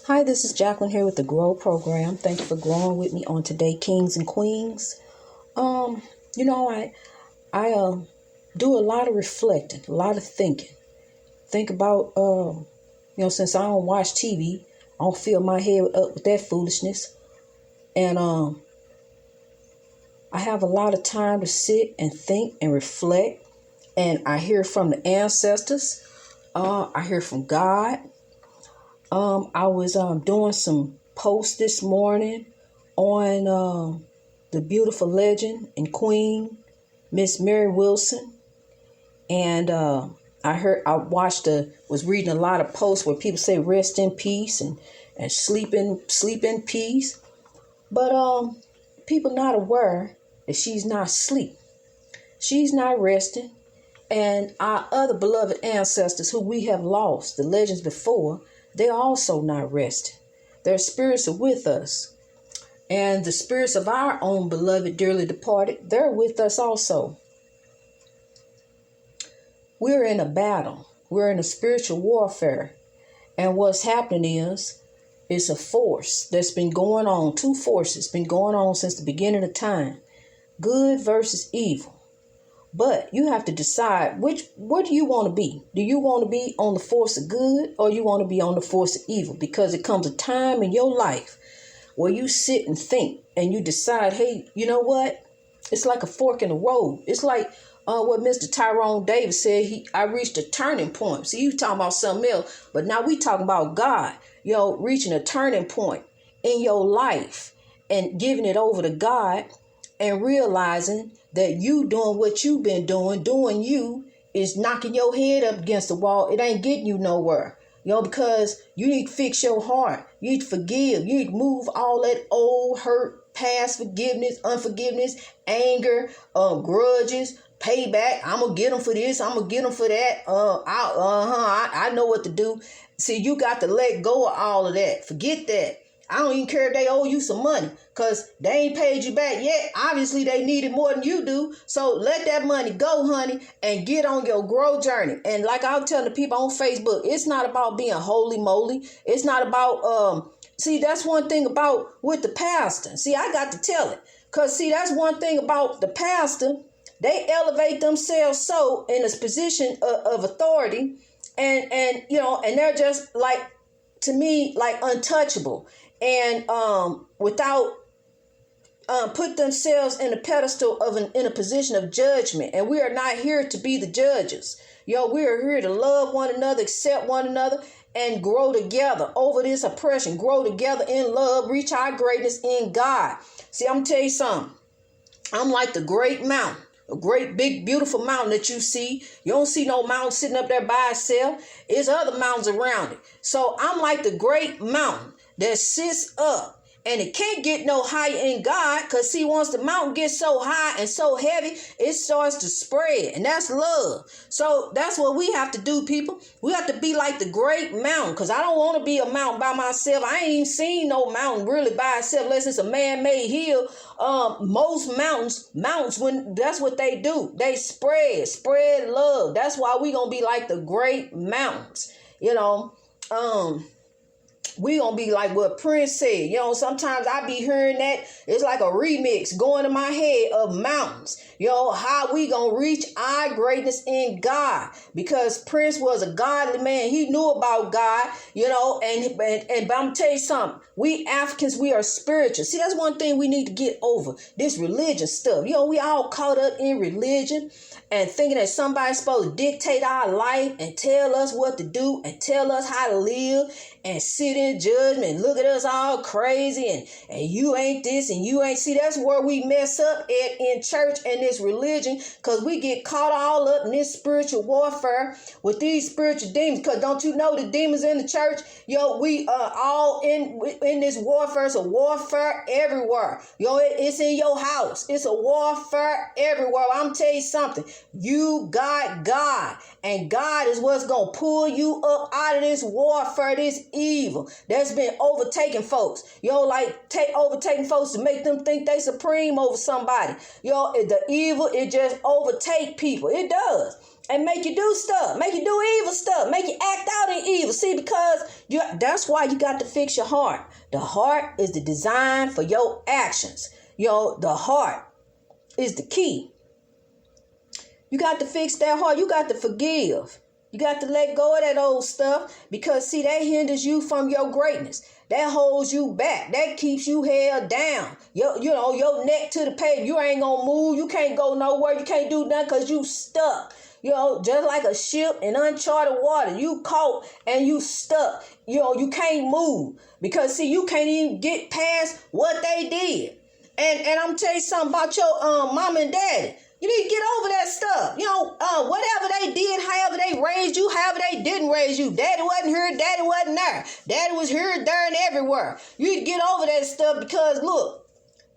Hi, this is Jacqueline here with the Grow Program. Thank you for growing with me on today, Kings and Queens. Um, I do a lot of reflecting, a lot of thinking. Think about since I don't watch TV, I don't fill my head up with that foolishness, and I have a lot of time to sit and think and reflect. And I hear from the ancestors. I hear from God. I was doing some posts this morning on the beautiful legend and queen, Miss Mary Wilson, and was reading a lot of posts where people say rest in peace and sleep in peace, but people not aware that she's not asleep, she's not resting, and our other beloved ancestors who we have lost, the legends before. They're also not resting. Their spirits are with us. And the spirits of our own beloved, dearly departed, they're with us also. We're in a battle. We're in a spiritual warfare. And what's happening is it's a force that's been going on, two forces been going on since the beginning of time. Good versus evil. But you have to decide what do you want to be? Do you want to be on the force of good, or you want to be on the force of evil? Because it comes a time in your life where you sit and think and you decide, hey, you know what? It's like a fork in the road. It's like what Mr. Tyrone Davis said. I reached a turning point. See, you talking about something else, but now we talking about God. Reaching a turning point in your life and giving it over to God and realizing that you doing what you've been doing you is knocking your head up against the wall. It ain't getting you nowhere. Because you need to fix your heart. You need to forgive. You need to move all that old hurt, past forgiveness, unforgiveness, anger, grudges, payback. I'm going to get them for this. I'm going to get them for that. I know what to do. See, you got to let go of all of that. Forget that. I don't even care if they owe you some money because they ain't paid you back yet. Obviously, they need it more than you do. So let that money go, honey, and get on your growth journey. And like I was telling the people on Facebook, it's not about being holy moly. It's not about, see, that's one thing about with the pastor. See, I got to tell it because, see, that's one thing about the pastor. They elevate themselves so in a position of authority and they're just like, to me, like untouchable. And without put themselves in a pedestal in a position of judgment. And we are not here to be the judges. We are here to love one another, accept one another, and grow together over this oppression. Grow together in love, reach our greatness in God. See, I'm gonna tell you something. I'm like the great mountain. A great, big, beautiful mountain that you see. You don't see no mountain sitting up there by itself. There's other mountains around it. So I'm like the great mountain that sits up. And it can't get no higher in God because, see, once the mountain gets so high and so heavy, it starts to spread. And that's love. So that's what we have to do, people. We have to be like the great mountain because I don't want to be a mountain by myself. I ain't even seen no mountain really by itself unless it's a man-made hill. Most mountains, when that's what they do. They spread love. That's why we going to be like the great mountains, we gonna be like what Prince said. Sometimes I be hearing that. It's like a remix going in my head of mountains. How we gonna reach our greatness in God. Because Prince was a godly man. He knew about God, and I'm gonna tell you something. We Africans, we are spiritual. See, that's one thing we need to get over. This religion stuff. We all caught up in religion and thinking that somebody's supposed to dictate our life and tell us what to do and tell us how to live and sit in judgment and look at us all crazy and you ain't this and you ain't. See, that's where we mess up in church and this religion because we get caught all up in this spiritual warfare with these spiritual demons. Because don't you know the demons in the church? We are all in this warfare. It's a warfare everywhere. It's in your house. It's a warfare everywhere. I'm telling you something. You got God, and God is what's going to pull you up out of this warfare, this evil that's been overtaking folks. Overtaking folks to make them think they supreme over somebody. The evil, it just overtake people. It does. and make you do stuff, make you do evil stuff, make you act out in evil. See, because that's why you got to fix your heart. The heart is the design for your actions. The heart is the key. You got to fix that heart. You got to forgive. You got to let go of that old stuff, because see, that hinders you from your greatness. That holds you back. That keeps you held down. Your neck to the pavement. You ain't gonna move. You can't go nowhere. You can't do nothing because you stuck. Just like a ship in uncharted water. You caught and you stuck. You can't move because see, you can't even get past what they did. And I'm tell you something about your mom and daddy. You need to get over that stuff. Whatever they did, however they raised you, however they didn't raise you. Daddy wasn't here, daddy wasn't there. Daddy was here, there, and everywhere. You need to get over that stuff because, look,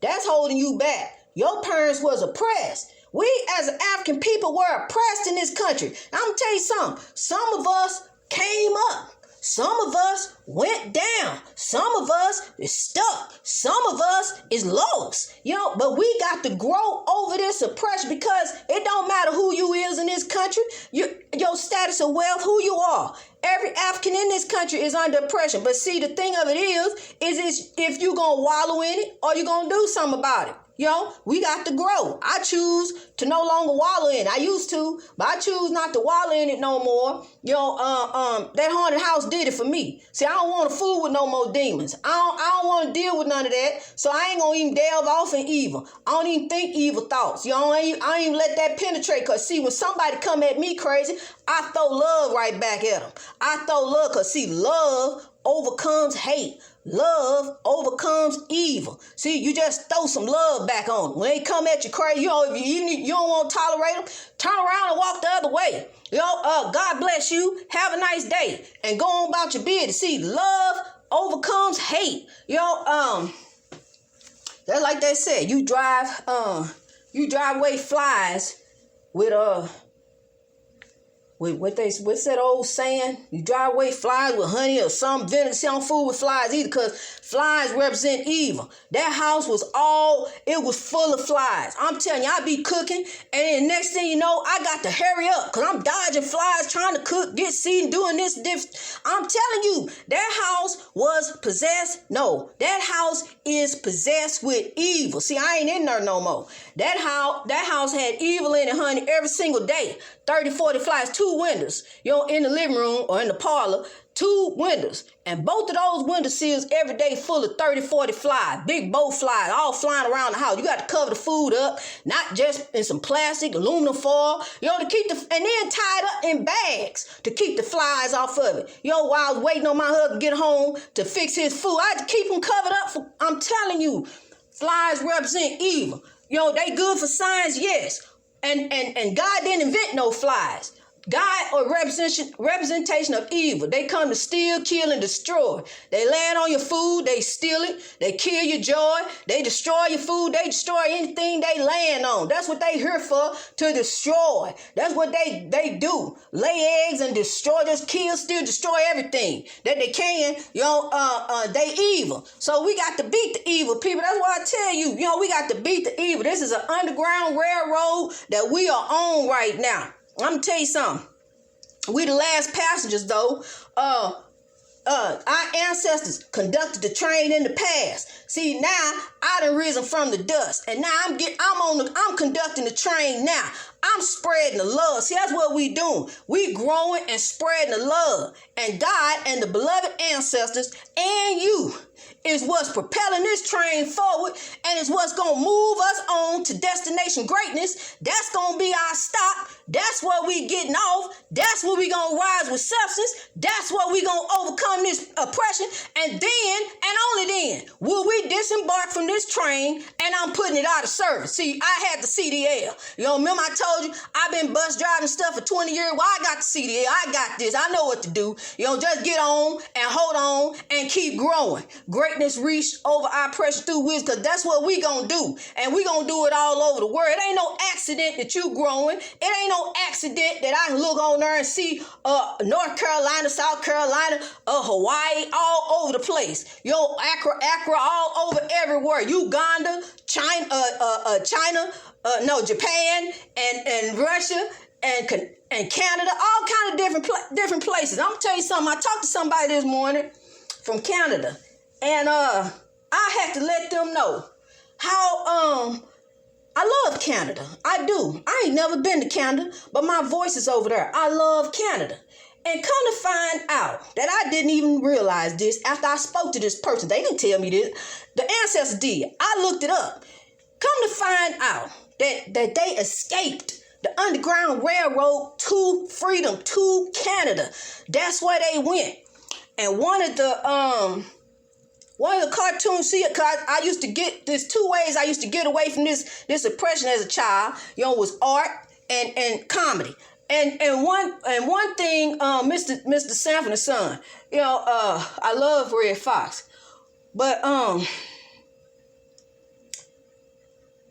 that's holding you back. Your parents was oppressed. We as African people were oppressed in this country. I'm going to tell you something. Some of us came up. Some of us went down. Some of us is stuck. Some of us is lost. But we got to grow over this oppression, because it don't matter who you is in this country, your status of wealth, who you are. Every African in this country is under oppression. But see, the thing of it is if you going to wallow in it or you going to do something about it. We got to grow. I choose to no longer wallow in it. I used to, but I choose not to wallow in it no more. That haunted house did it for me. See, I don't want to fool with no more demons. I don't want to deal with none of that. So I ain't gonna even delve off in evil. I don't even think evil thoughts. I ain't even let that penetrate. Cause see, when somebody come at me crazy, I throw love right back at them. I throw love, cause see, love overcomes hate. Love overcomes evil. See, you just throw some love back on them. When they come at you crazy, if you don't want to tolerate them, turn around and walk the other way. God bless you. Have a nice day. And go on about your business. See, love overcomes hate. That's like they said. You drive away flies with what's that old saying? You drive away flies with honey or some vinegar. See, I don't fool with flies either, because flies represent evil. That house it was full of flies. I'm telling you, I be cooking, and the next thing you know, I got to hurry up because I'm dodging flies, trying to cook, get seasoned, doing this. I'm telling you, that house was possessed. No, that house is possessed with evil. See, I ain't in there no more. That house had evil in it, honey, every single day. 30, 40 flies, 2 windows, in the living room or in the parlor, 2 windows. And both of those window sills every day full of 30, 40 flies, big bow flies, all flying around the house. You got to cover the food up, not just in some plastic, aluminum foil, to keep and then tied up in bags to keep the flies off of it. While I was waiting on my husband to get home to fix his food, I had to keep them covered up. I'm telling you, flies represent evil. They good for science, yes. And God didn't invent no flies. God or representation of evil. They come to steal, kill, and destroy. They land on your food. They steal it. They kill your joy. They destroy your food. They destroy anything they land on. That's what they here for, to destroy. That's what they do. Lay eggs and destroy, just kill, steal, destroy everything that they can. They evil. So we got to beat the evil, people. That's why I tell you, we got to beat the evil. This is an underground railroad that we are on right now. I'm going to tell you something. We the last passengers, though. Our ancestors conducted the train in the past. See, now I done risen from the dust, and now I'm conducting the train now. I'm spreading the love. See, that's what we doing. We growing and spreading the love. And God and the beloved ancestors and you is what's propelling this train forward, and is what's going to move us on to destination greatness. That's going to be our stop. That's where we getting off. That's where we going to rise with substance. That's where we going to overcome this oppression. And then, and only then, will we disembark from this train, and I'm putting it out of service. See, I had the CDL. Remember I told you, I've been bus driving stuff for 20 years. Well, I got the CDL. I got this. I know what to do. Just get on and hold on and keep growing. Greatness reached over our pressure through wisdom, because that's what we gonna do. And we gonna do it all over the world. It ain't no accident that you growing. It ain't no accident that I can look on there and see North Carolina, South Carolina, Hawaii, all over the place. Accra, all over everywhere. Uganda, Japan, and Russia, and Canada, all kind of different places. I'm gonna tell you something. I talked to somebody this morning from Canada, and I had to let them know how I love Canada. I do. I ain't never been to Canada, but my voice is over there. I love Canada. And come to find out that I didn't even realize this after I spoke to this person. They didn't tell me this. The ancestors did. I looked it up. Come to find out that they escaped the Underground Railroad to freedom, to Canada. That's where they went. And one of the cartoons, see, cause I used to get, there's two ways I used to get away from this oppression as a child, was art and comedy. And one thing, Mr. Sanford and Son, I love Red Fox, but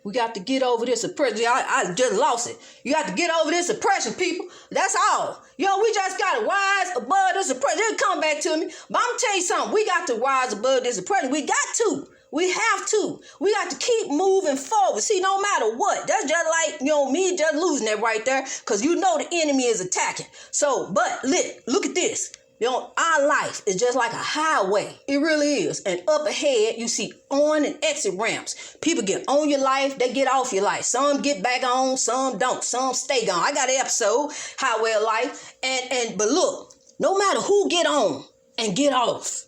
we got to get over this oppression. I just lost it. You got to get over this oppression, people. That's all. We just got to rise above this oppression. It'll come back to me. But I'm going to tell you something. We got to rise above this oppression. We got to. We have to. We got to keep moving forward. See, no matter what. That's just like, me just losing that right there. Because the enemy is attacking. So, but look at this. Our life is just like a highway. It really is. And up ahead, you see on and exit ramps. People get on your life, they get off your life. Some get back on, some don't. Some stay gone. I got an episode, Highway of Life. But look, no matter who get on and get off,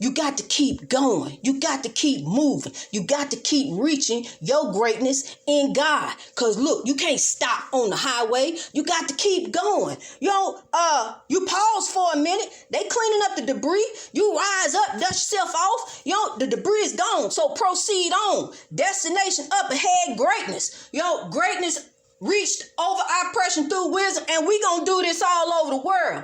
you got to keep going. You got to keep moving. You got to keep reaching your greatness in God. Because look, you can't stop on the highway. You got to keep going. You pause for a minute. They cleaning up the debris. You rise up, dust yourself off. The debris is gone. So proceed on. Destination up ahead, greatness. Greatness reached over oppression through wisdom, and we gonna do this all over the world.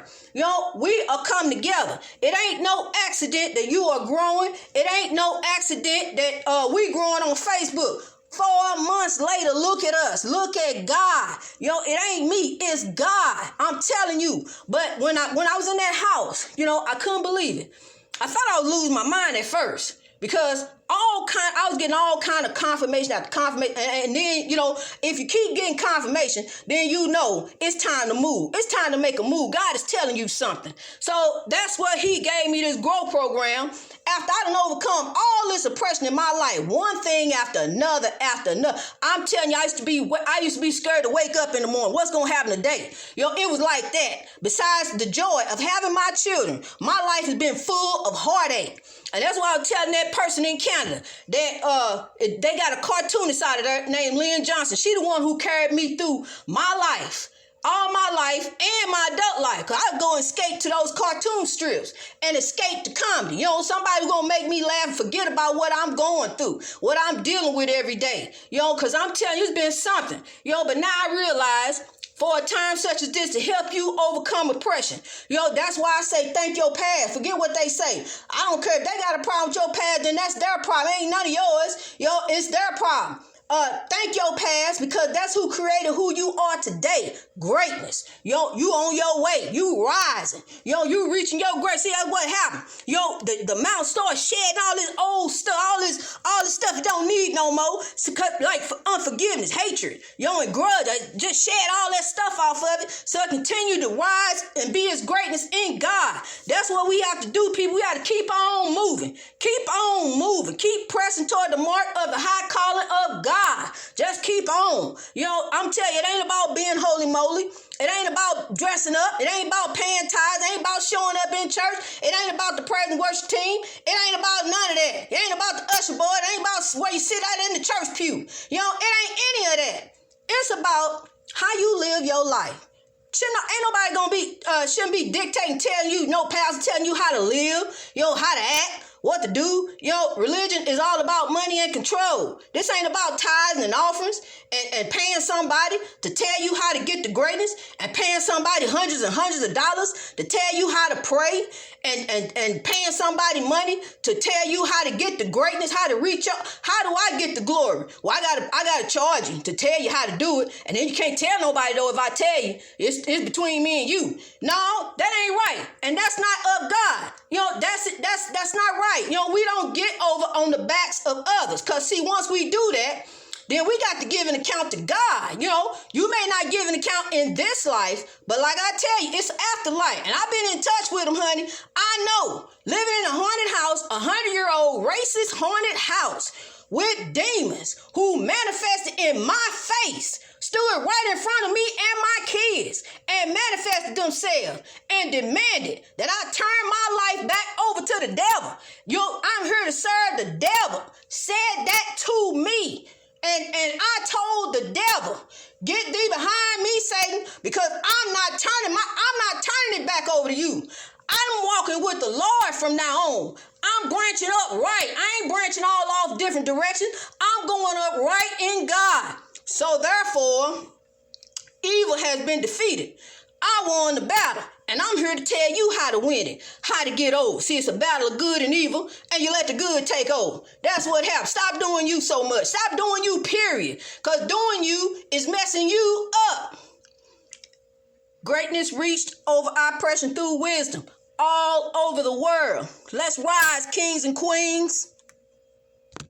We are come together. It ain't no accident that you are growing. It ain't no accident that we growing on Facebook. 4 months later, look at us. Look at God. It ain't me. It's God. I'm telling you. But when I was in that house, I couldn't believe it. I thought I was losing my mind at first. Because I was getting all kind of confirmation after confirmation. And then, if you keep getting confirmation, then it's time to move. It's time to make a move. God is telling you something. So that's what he gave me this growth program. After I done overcome all this oppression in my life, one thing after another, I'm telling you, I used to be scared to wake up in the morning. What's going to happen today? It was like that. Besides the joy of having my children, my life has been full of heartache. And that's why I was telling that person in Canada that they got a cartoonist out of there named Lynn Johnson. She the one who carried me through my life, all my life, and my adult life. Because I go and skate to those cartoon strips and escape to comedy. Somebody's going to make me laugh and forget about what I'm going through, what I'm dealing with every day. Because I'm telling you, it's been something. But now I realize, for a time such as this, to help you overcome oppression. That's why I say thank your past. Forget what they say. I don't care if they got a problem with your past, then that's their problem. It ain't none of yours. It's their problem. Thank your past, because that's who created who you are today. Greatness. You on your way. You rising. You reaching your great. See, that's what happened. The mountain started shedding all this old stuff, all this stuff you don't need no more. Like unforgiveness, hatred, and grudge. Just shed all that stuff off of it, so it continue to rise and be His greatness in God. That's what we have to do, people. We have to keep on moving. Keep on moving. Keep pressing toward the mark of the high calling of God. Just keep on. I'm telling you, it ain't about being holy moly. It ain't about dressing up. It ain't about paying tithes. It ain't about showing up in church. It ain't about the praise and worship team. It ain't about none of that. It ain't about the usher boy. It ain't about where you sit out in the church pew. It ain't any of that. It's about how you live your life. Ain't nobody shouldn't be dictating, telling you, no pastor telling you how to live, how to act, what to do. Religion is all about money and control. This ain't about tithes and offerings and paying somebody to tell you how to get the greatness, and paying somebody hundreds and hundreds of dollars to tell you how to pray, and paying somebody money to tell you how to get the greatness, how to reach up. How do I get the glory? Well, I gotta charge you to tell you how to do it, and then you can't tell nobody though. If I tell you, it's between me and you. No, that ain't right, and that's not of God. That's not right. We don't get over on the backs of others, because see, once we do that, then we got to give an account to God. You know, you may not give an account in this life, but like I tell you, it's afterlife. And I've been in touch with them, honey. I know, living in a haunted house, 100-year-old racist haunted house with demons who manifested in my face, stood right in front of me and my kids, and manifested themselves and demanded that I turn my life back over to the devil. I'm here to serve the devil. Said that to me. And I told the devil, get thee behind me, Satan, because I'm not turning it back over to you. I'm walking with the Lord from now on. I'm branching up right. I ain't branching all off different directions. I'm going up right in God. So therefore, evil has been defeated. I won the battle, and I'm here to tell you how to win it, how to get over. See, it's a battle of good and evil, and you let the good take over. That's what happens. Stop doing you so much. Stop doing you, period. Because doing you is messing you up. Greatness reached over oppression through wisdom all over the world. Let's rise, kings and queens.